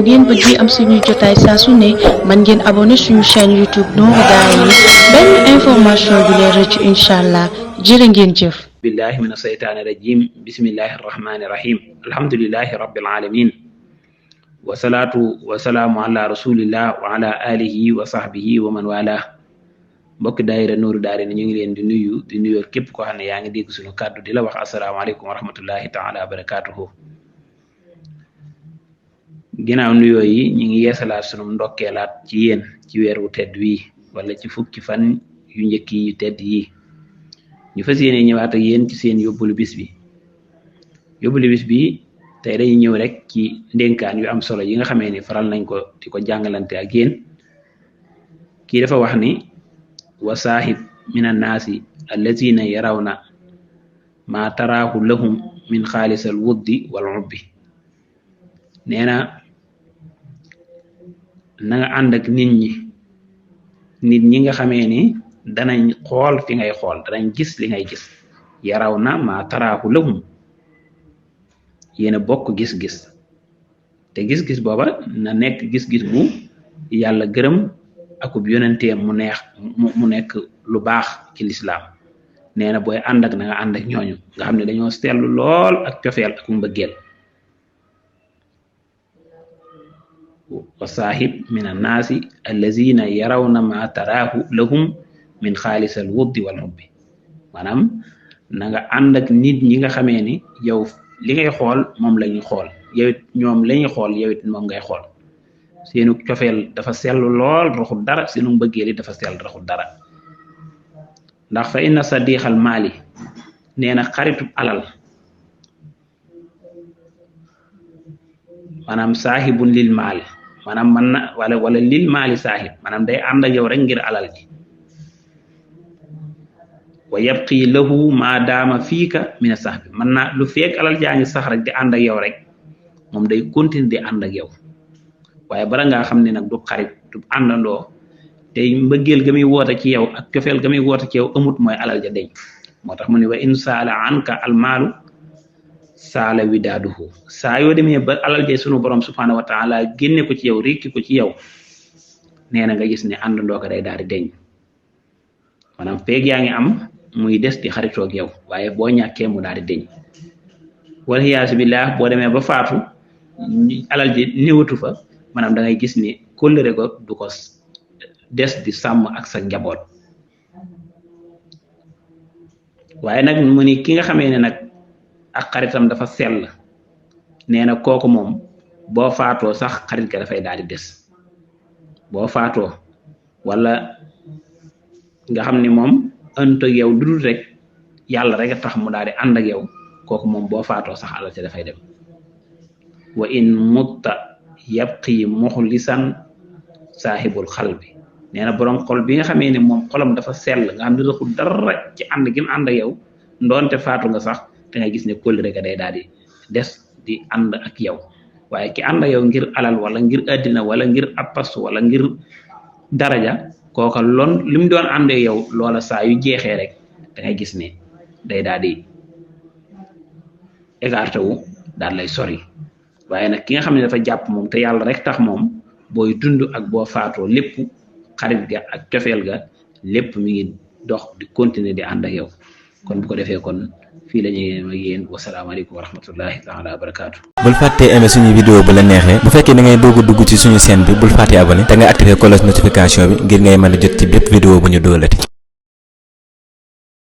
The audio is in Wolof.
ngeen bëgg am suñu jotaay saa su ne man ngeen abonné suñu chaîne YouTube Nourou Darayni benn information du leen rëcc inshallah jërë ngeen jëf. billahi mina shaytaani rajim bismillahi rahmaani rahim alhamdulillahi rabbil alamin wasalaatu wasalaamu ala rasulillah wa ala alihi wa sahbihi wa man wala mbokk daayira Nourou Darayni ñu ngi leen di nuyu képp koo xam ne yaa ngi dégg suñu kàddu di la wax asalaamaaleykum wa rahmatullahi taala wa barakatuhu ginnaaw nuyoo yi ñu ngi yeesalaat sunu ndokkeelaat ci yéen ci weer wu tedd wi wala ci fukki fan yu njëkk yi tedd yi ñu fas yéene ñëwaat ak yéen ci seen yóbbulu bis bi tey dañuy ñëw rek ci ndénkaan yu am solo yi nga xamee ni faral nañ ko di ko jàngalante ak yéen kii dafa wax ni wa saahib min annaasi allazina yarawna ma taraahu lahum min xaalisal wuddi wal ubbi nee na nga ànd ak nit ñi nga xamee ni danañ xool fi ngay xool danañ gis li ngay gis yaraw na ma taraahu lahum yéena bokk gis-gis te gis-gis booba na nekk gis-gis bu yàlla gërëm akub yonenteem mu nekk lu baax ci lislaam nee na booy ànd ak na nga ànd ak ñooñu nga xam ne dañoo seetlu lool ak cofeel ak mbëggeel wa saahib min annaasi allazina yarawna ma taraahu lahum min xaalisal wuddi wal hubbi maanaam na nga ànd ak nit ñi nga xamee ni yow li ngay xool moom la ñuy xool yow it ñoom la ñuy xool yow it moom ngay xool seenu cofeel dafa sellu lool raxul dara seenu mbëggeel dafa sell raxul dara ndax fa inna sadiqal maali nee na xaritub alal maanaam saahibun lil maali maanaam mën na wala lil maali saahib maanaam day ànd ak yow rek ngir alal ji wa yabqi lahu ma daama fiika mina sahbi mën naa lu feek alal jaa ngi sax rek di ànd ak yow rek moom day continuer di ànd ak yow waaye bala ngaa xam ne nag du xarit du àndandoo te mbëggeel ga muy woote ci yow ak cofeel ga muy woote ci yow amut mooy alal ja deñ moo tax mu ne wa in saala anka almaalu saala widaaduhu saa yoo demee ba alal ja sunu borom subhanahu wa taala génne ko ci yow rékki ko ci yow nee na nga gis ne àndandoo ko day daal di deñ maanaam feeg yaa ngi am muy des di xaritoog yow waaye boo ñàkkee mu daal di deñ wal iyaasu billah boo demee ba faatu alal ji néewatu fa maanaam da ngay gis ni kóllëre ko du ko des di sàmm ak sa njaboot waaye nag mu ni ki nga xamee ne nag ak xaritam dafa sell nee na kooku moom boo faatoo sax xarit ga dafay daal di des boo faatoo wala nga xam ni moom ànd ak yow dudul rek yàlla rek a tax mu daal di ànd ak yow kooku moom boo faatoo sax alal ci dafay dem wa in mutta yabqi muxlisan saahibul xalbi nee na borom xol bi nga xamee ne moom xolam dafa sell nga xam ne raxul dara ci ànd gi mu ànd ak yow ndoonte faatu nga sax da ngay gis ne kóllëre ga day daal di des di ànd ak yow waaye ki ànd ak yow ngir alal wala ngir àddina wala ngir appas wala ngir daraja kooka loon li mu doon ànd ak yow loola saa yu jeexee rek da ngay gis ne day daal di écarté wu daal lay sori waaye nag ki nga xam ne dafa jàpp moom te yàlla rek tax moom booy dund ak boo faatoo lépp xarit ga ak cofeel ga lépp mi ngi dox di continuer di ànd ak yow kon bu ko defee kon fii la ñuy yem ak yéen wasalaamaaleykum wa rahmatullahi taala wa barakaatu. bul fàttee aimer suñu vidéo bu la neexee bu fekkee da ngay doog a dugg ci suñu chaîne bi bul fàttee abonné te nga activer cloche notification bi ngir ngay mën a jot ci bépp vidéo bu ñu dóolati.